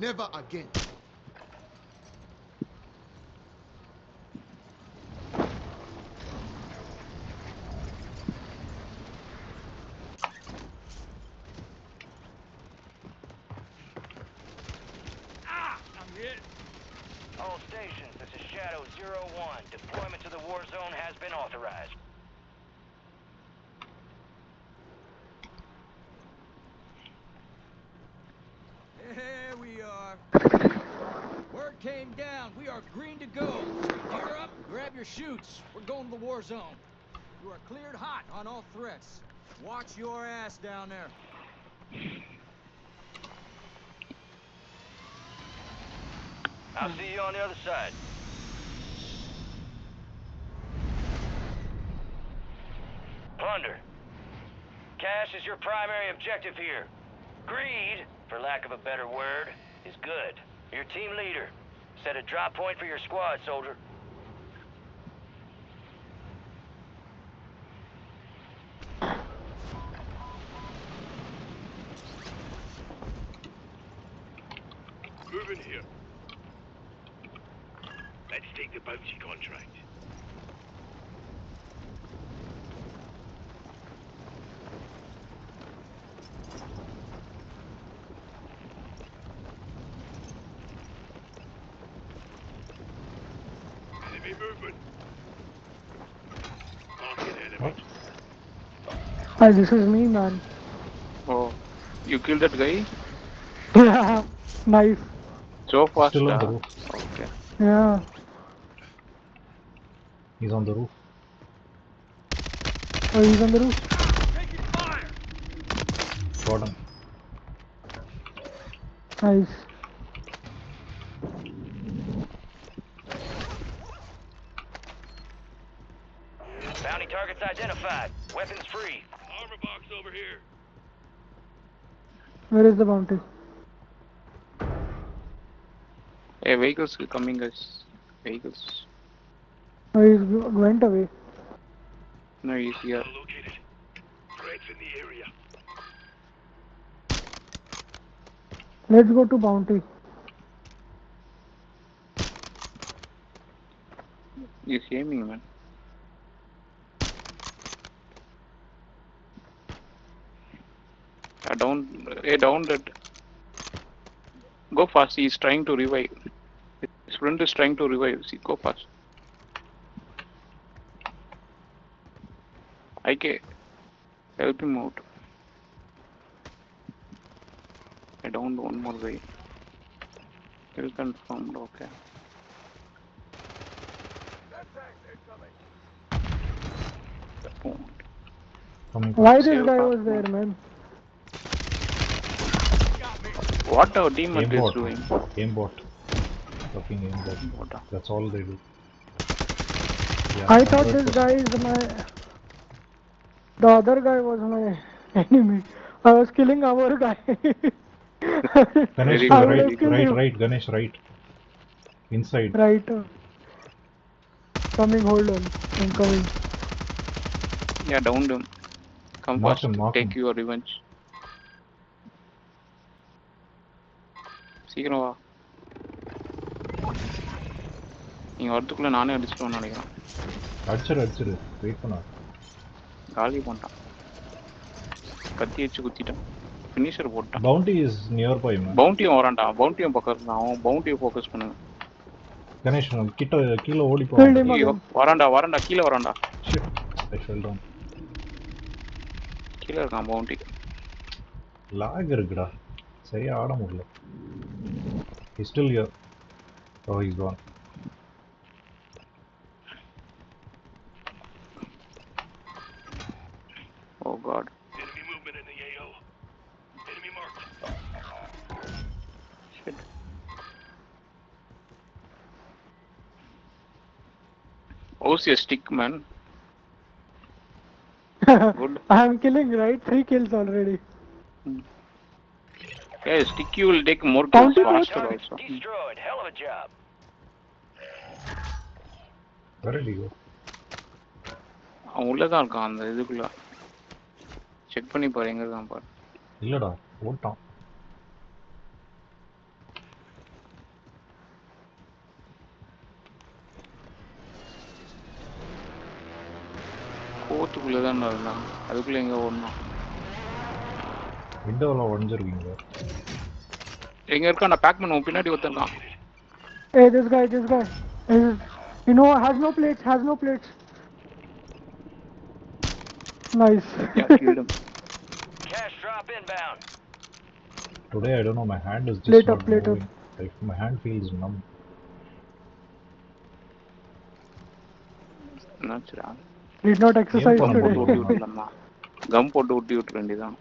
Never again. I'm hit. All stations, this is Shadow 01. Deployment to the war zone has been authorized. Here we are. Word came down. We are green to go. Gear up, grab your chutes. We're going to the war zone. You are cleared hot on all threats. Watch your ass down there. I'll see you on the other side. Plunder. Cash is your primary objective here. Greed, for lack of a better word, is good. Your team leader. Set a drop point for your squad, soldier. Move in here. Let's take the bounty contract. Enemy movement. Marking enemy. What? Hi, this is me, man. Oh, you killed that guy? Yeah, knife. So fast. Still on the roof. Okay. Yeah. He's on the roof. Oh, he's on the roof. Taking fire! Got him. Nice. Bounty targets identified. Weapons free. Armor box over here. Where is the bounty? Hey, vehicles coming, guys. Vehicles. Oh, he went away. No, he's here. Well located. Threats in the area. Let's go to bounty. He's aiming, man. Down that. Go fast. He's trying to revive. His friend is trying to revive. See, go fast. IK, help him out. I downed one more guy. Kill confirmed. Okay. Coming. Why this Save guy car. was there, man? What our teammate is Aimbot. doing? Aimbot. Fucking aimbot. What? That's all they do. Yeah, I thought 100%. this guy is my... The other guy was my enemy. I was killing our guy. Ganesh Very to I the would good. have right, killed right, him. right, Ganesh, right. Inside. Right. Coming, hold on. I'm coming. Yeah, downed him. Come Mark fast. him, mark Take him. your revenge. சீக்கிரம் வா. நீங்க வரதுக்குள்ள நானே அடிச்சிட்டோம்னு நினைக்கிறேன். அடிச்சிரு wait பண்ணா. காலி பண்ணிட்டான். கத்தி வச்சு குத்திட்டான். ஃபினிஷர் போட்டான். Bounty is nearby, man. பவுண்டியும் வரான்டா. பவுண்டியும் பக்கம் இருந்தான். அவன் பவுண்டியை ஃபோக்கஸ் பண்ணுங்க. Ganesh, கிட்ட கீழ ஓடி போ. Killed him ஐயோ again. வரான்டா கீழே வரான்டா. Shit, I fell down. கீழே இருக்கான் பவுண்டி. lag இருக்குடா. சரியா ஆட முடியல. He's still here. Oh, he's gone. Oh god. Enemy movement in the AO. Enemy marked. Shit. How's your stick, man? Good. I am killing, right? 3 kills already. Yeah, stick you will take more kills Bounty faster Targets also. destroyed. Hell of a job. Where did he go? அவன் உள்ளதான் இருக்கான் அந்த இதுக்குள்ள. Check பண்ணி பாரு எங்க இருக்கான் பாரு. இல்லடா ஓட்டான். போத்துக்குள்ளே தான் இருந்தான். அதுக்குள்ளே எங்கே ஓடணும்? விண்டோவில் உடஞ்சிருக்கீங்களா? எங்கே இருக்கா? நான் பேக் பண்ணுவோம். பின்னாடி ஒருத்தருக்கான். Hey, this guy is, you know, has no plates. Nice. Yeah, killed him. Cash drop inbound. Today I don't know, my hand is just Plate not up, plate up. moving. Like, my hand feels numb. என்னாச்சுடா? Did not exercise பண்ண come போட்டு today. ஊட்டி விட்டுலாமா? Come போட்டு ஊட்டி விட்டுற வேண்டியதான்.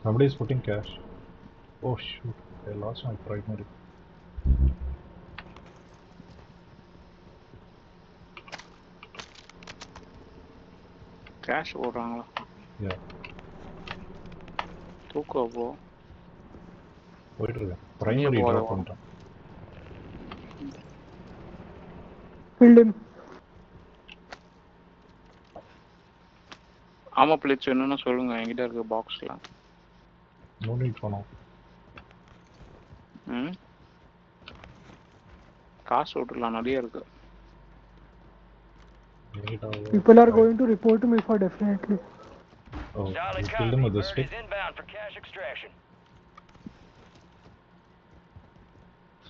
Somebody is putting cash. Oh shoot, I lost my primary. Cash ஓடுறாங்களா? Yeah, தூக்கம் போ. போயிட்டு இருக்கேன். Primary போகாத drop வா. பண்ணிட்டேன். Killed him. ஆமா பிளேட்ஸ் வேணும்னா சொல்லுங்க, என்கிட்ட இருக்கு பாக்ஸ்ல. No need for now. ம், காசு விட்டுலாம், நிறைய இருக்கு. People are going to report me for definitely. Oh, Solid you killed him copy. with the Bird stick? is inbound for cash extraction.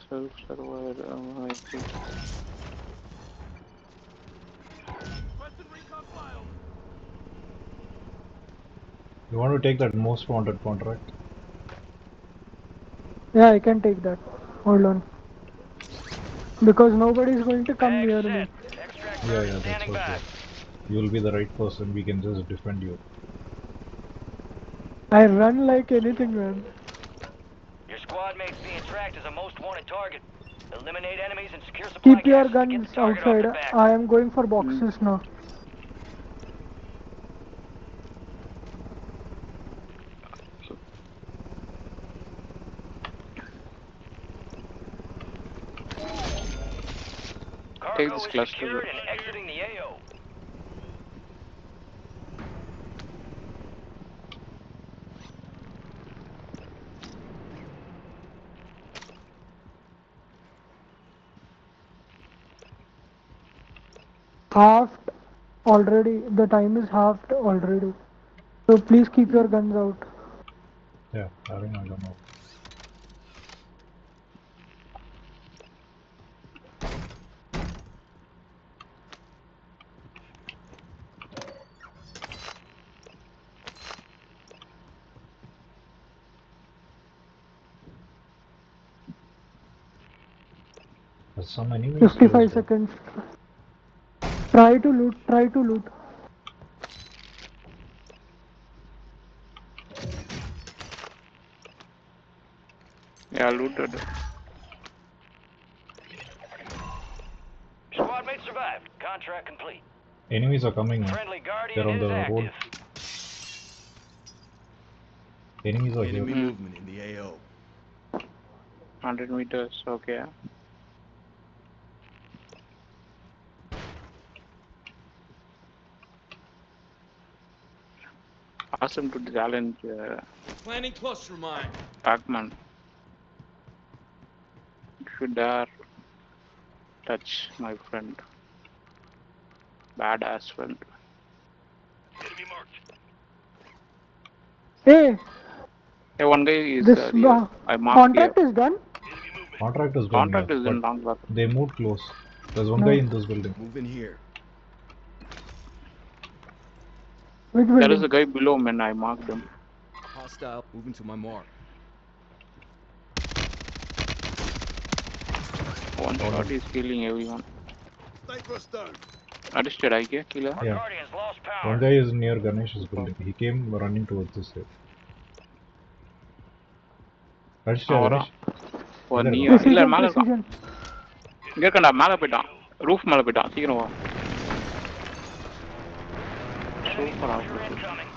Self server. You want to take that most wanted contract? Yeah, I can take that. Hold on. Because nobody is going to come Bag near me. set. Extract Yeah, bird yeah, is that's standing by. okay. You'll be the right person. We can just defend you. I run like anything, man. Your squad mate's being tracked as a most wanted target. Eliminate enemies and secure supply Keep your caches to get guns the target outside. off their back. I am going for boxes now. Take Cargo this is cluster. secured and exiting the AO. Halved already. The time is halved already. So please keep your guns out. Yeah, I think I don't know. There's some enemies 55 close by. seconds. Try to loot. Try to loot. Yeah, looted. Squad mate survived. Contract complete. Enemies are coming. Friendly They're Guardian on is the road. active. Enemies are Enemy here. movement in the AO. 100 meters, okay. Ask him to challenge Planning cluster mine. Pac-Man. If you dare touch my friend. Badass friend. Enemy marked. Hey, Hey, one guy is this here. I marked contract here. is done. Enemy movement. Contract is done, Contract yeah, is in but long back. they moved close. There's one No. guy in this building. Move in here. Which There is building? a guy below, man. I marked him. Hostile. Moving to my mark. One shot is killing everyone. Sniper's down. Arrested, I guess, killer. Our Yeah. Guardians lost power. One guy is near Ganesh's building. He came running towards this side. Adishya, அவரா? Ganesh. ஓ, இதோ நீயா? இருக்கா? இல்ல, Precision, மேல இருக்கான். precision. இங்க இருக்கான்டா, மேல போயிட்டான். ரூஃப் மேல போயிட்டான். சீக்கிரம் வா. Enemy Super closure outfit. incoming.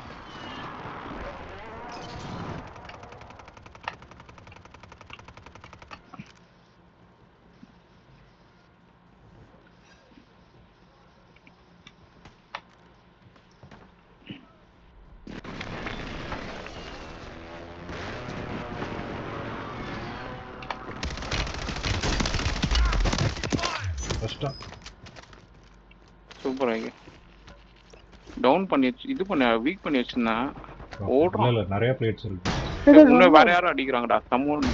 முடிச்சிட்டான். சூப்பர் ஆகி டவுன் பண்ணி இது பண்ண வீக் பண்ணி வச்சிருந்தேன். ஓடுறான். இல்ல நிறைய பிளேட்ஸ் இருக்கு. இன்னும் வேற யாரும் அடிக்கிறாங்கடா. someone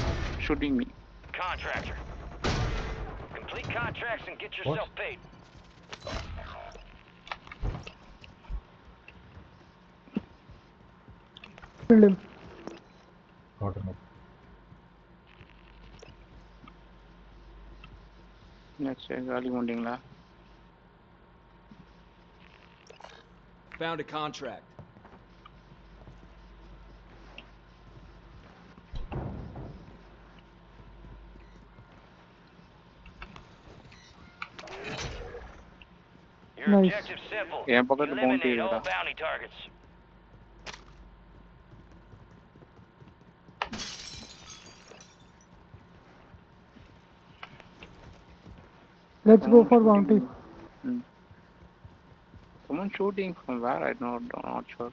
shooting me. Contractor. Complete contracts and get yourself paid. Killed him. Got him. Next காலி பண்ணிட்டீங்களா? Found a contract. Your Nice. objective's simple. என் பக்கத்து bounty Eliminate all இருக்குடா. bounty targets. Let's go for bounty. Someone shooting from where? I'm not sure.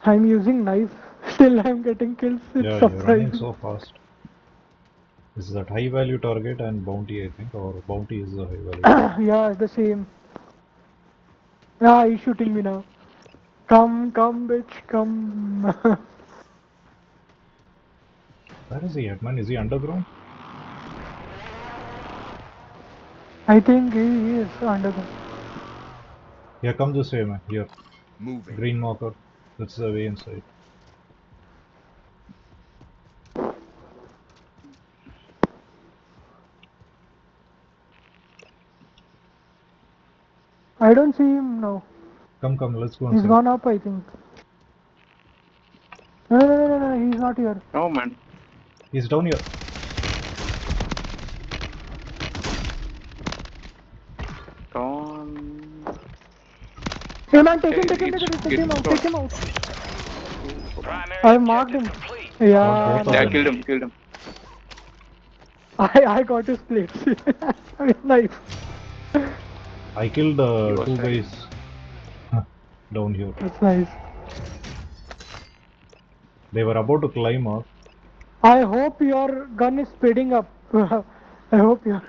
I'm using knife. Still I'm getting kills. It's Yeah, you're running surprising. so fast. Is that high value target and bounty, I think, or bounty is the high value? Yeah, the same. Ah, he's shooting me now. Come, bitch, come. Where is he at, man? Is he underground? I think he is under the... Yeah, come this way, man. Here. Moving. Green marker. That's the way inside. I don't see him now. Come, let's go He's inside. gone up, I think. No, he's not here. No man. He's down here. Don't. Hey man, take Hey, him out, it's take him getting out. Primary I marked objective him. complete. Yeah, Both of Yeah, them. killed him. I got his plates with knife. I killed He was two ready. guys down here. That's nice. They were about to climb up. I hope your gun is speeding up. I hope you're...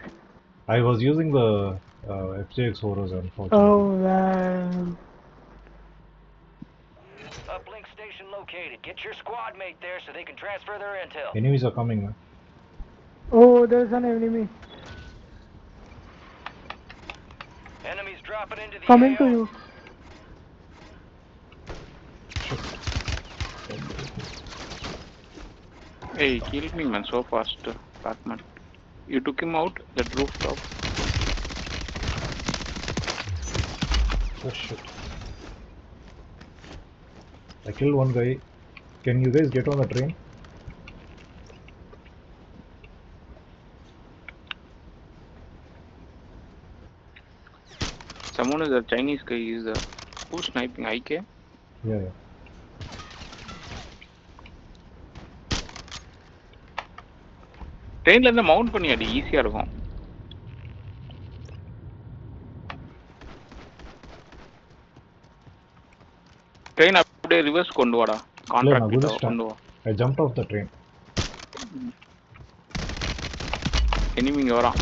I was using the FJX Horus, unfortunately. Oh man. Uplink station located. Get your squad mate there so they can transfer their intel. Enemies are coming, man. Oh, there's an enemy. Enemies dropping into the Coming AO. to you. Hey, he killed me man so fast, Batman. You took him out that rooftop. Oh shit. I killed one guy. Can you guys get on the train? Someone is a Chinese guy. Is who's sniping? IK? Yeah. ட்ரெயின்ல இருந்து mount பண்ணி அடி ஈஸியா இருக்கும். Train அப்படியே reverse கொண்டு வாடா. Contract கிட்ட கொண்டு வா. I jumped off the train. Enemy இங்க வரான்.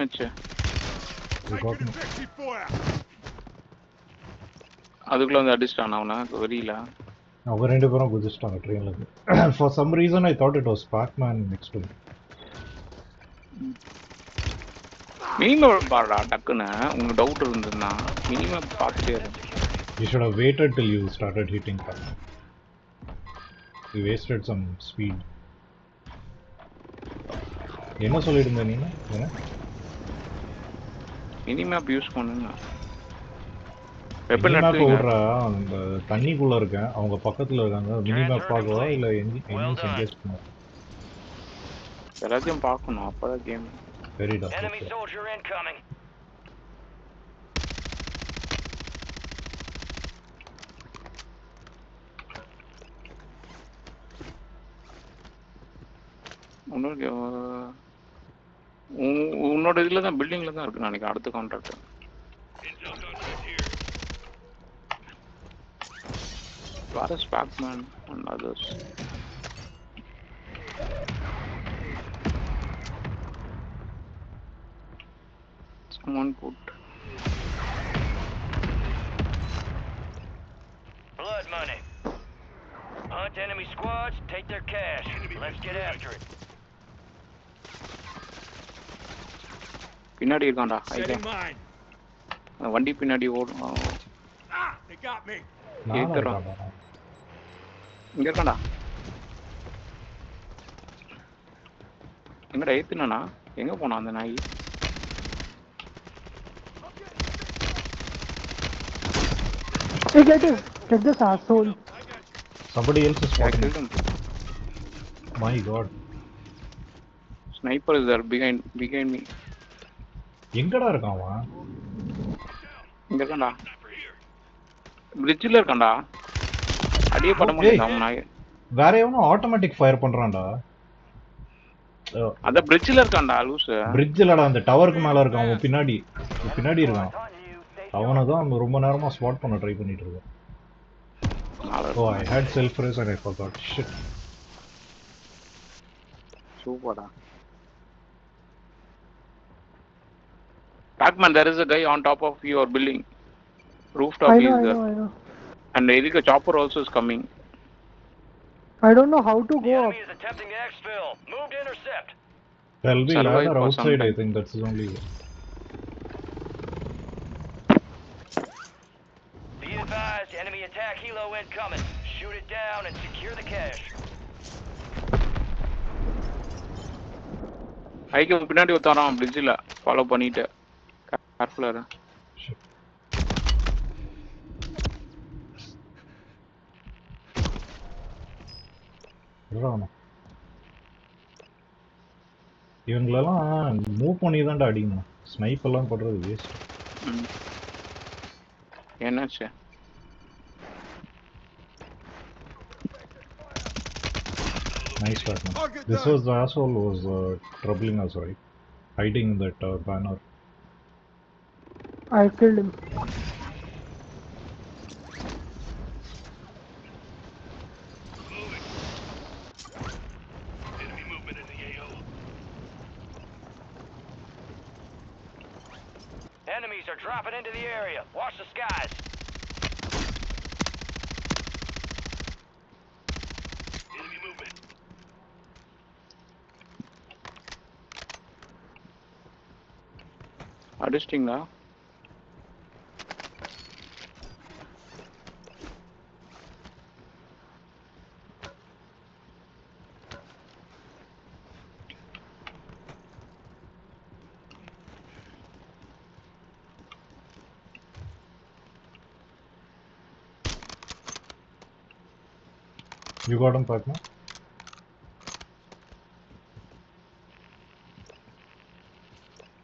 அச்சா. அதுக்குள்ள வந்து அடிச்சிட்டான் அவனை வெறியில. அவங்க ரெண்டு பேரும் குதிச்சிட்டாங்க ட்ரெயின்ல இருந்து. For some reason I thought it was Pac-Man next to me. Minimum பாருடா டக்குன்னு உங்களுக்கு டவுட் இருந்ததுன்னா மினிமம் பார்த்துட்டே இரு. You should have waited till you started hitting Pac-Man. You wasted some speed. என்ன சொல்லிட்டு இருந்த நீங்க? என்ன? மினிமேப் யூஸ் பண்ணுங்க. மினிமேப் ஓடுறா அந்த தண்ணிக்குள்ள இருக்கேன். அவங்க பக்கத்துல இருக்காங்க. மினிமேப் பார்க்கவா இல்ல எனிமீஸ் எங்கேஜ் பண்ணா? எல்லாத்தையும் பார்க்கணும் அப்பதான் கேம். சரிடா. Enemy soldier incoming. உன்னோட இதுல தான் பில்டிங்ல தான் இருக்கு நாளைக்கு அடுத்த contract. Where is Pac-Man and others? Someone put. Blood money. Hunt enemy squads, take their cash. Let's get after it. பின்னாடி இருக்கான்டா Setting mine. வண்டி பின்னாடி ஓடும் Ah, they got me. நானும் ஏத்துறான் இருக்கான்டா. இங்க இருக்கான்டா எங்கடா ஏத்துனானா எங்க போனா அந்த நாய் Hey, get this asshole. Somebody else is I spotting. killed him. My god. Sniper is there behind me. எங்கடா இருக்கான் அவன்? இங்க இருக்கான்டா பிரிட்ஜ்ல இருக்கான்டா அடியே பட முடியல அவன் நாய் வேற எவனோ ஆட்டோமேட்டிக் ஃபயர் பண்றான்டா. அத பிரிட்ஜ்ல இருக்கான்டா லூஸ். பிரிட்ஜ்லடா அந்த டவருக்கு மேல இருக்கான் அவன் பின்னாடி இருக்கான். அவனை தான் ரொம்ப நேரமா ஸ்பாட் பண்ண ட்ரை பண்ணிட்டு இருக்கேன். Oh, I had self-res and I forgot. Shit. சூப்பர்டா. Pac-Man, there is a guy on top of your building. Rooftop I is there. know. And Erika chopper also is coming. I don't know how to The go up. enemy is attempting to exfil. Move to intercept. There'll be Survive ladder for outside, some I time. think that's the only way. Be advised, enemy attack helo incoming. Shoot it down and secure the cache. ஐக்கு பின்னாடி ஒருத்தரான் பிரிட்ஜ்ல follow பண்ணிட்டு கேர்ஃபுல்லா இரு. Shit. இவங்களெல்லாம் move பண்ணி தான்டா அடிக்கணும். Snipe எல்லாம் பண்றது வேஸ்ட். என்னாச்சு Nice shot, man. This was the asshole who was troubling us, right? Hiding in that banner. I killed him. Enemy movement in the AO. Enemies are dropping into the area. Watch the skies. Enemy movement. அடிச்சிட்டிங்களா? You got him, partner?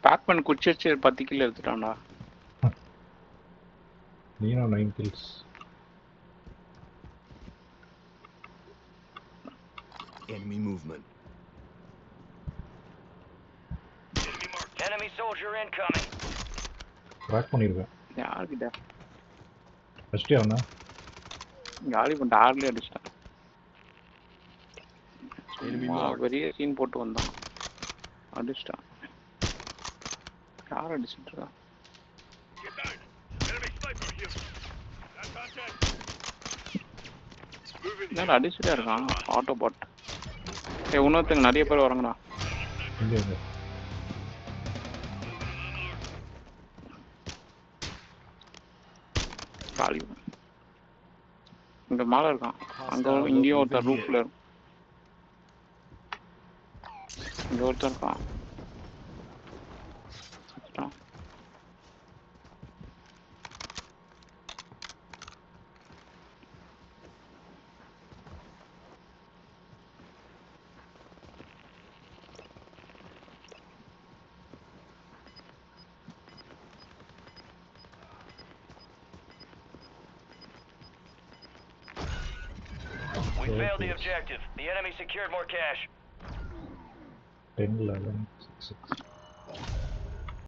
Pac-Man குச்சி வச்சு 10 kilo எடுத்துட்டான்டா. Nino 9 kills. Enemy movement. Enemy marked. Enemy soldier incoming. Crack பண்ணிருக்கேன். யார்கிட்ட first அவனா காலி பண்ணிட்டு ஆர்லயே அடிச்சிட்டான். Enemy சும்மா marked. பெரிய சீன் போட்டு வந்தான் அடிச்சிட்டான். யார் அடிச்சிட்டு இருக்கா? Get down. Enemy sniper here. Got contact. Moving here. என்னடா அடிச்சுட்டே இருக்கான் ஆட்டோ பாட். இன்னொருத்தங்க நிறைய பேர் வராங்கடா. இங்க காலி இங்க மேல இருக்கான். அங்க இங்கேயும் ஒருத்தர் ரூஃப்ல இருக்கு. இங்க ஒருத்தர் இருக்கான். We failed the objective. The enemy secured more cash. 10, 11, 6, 6.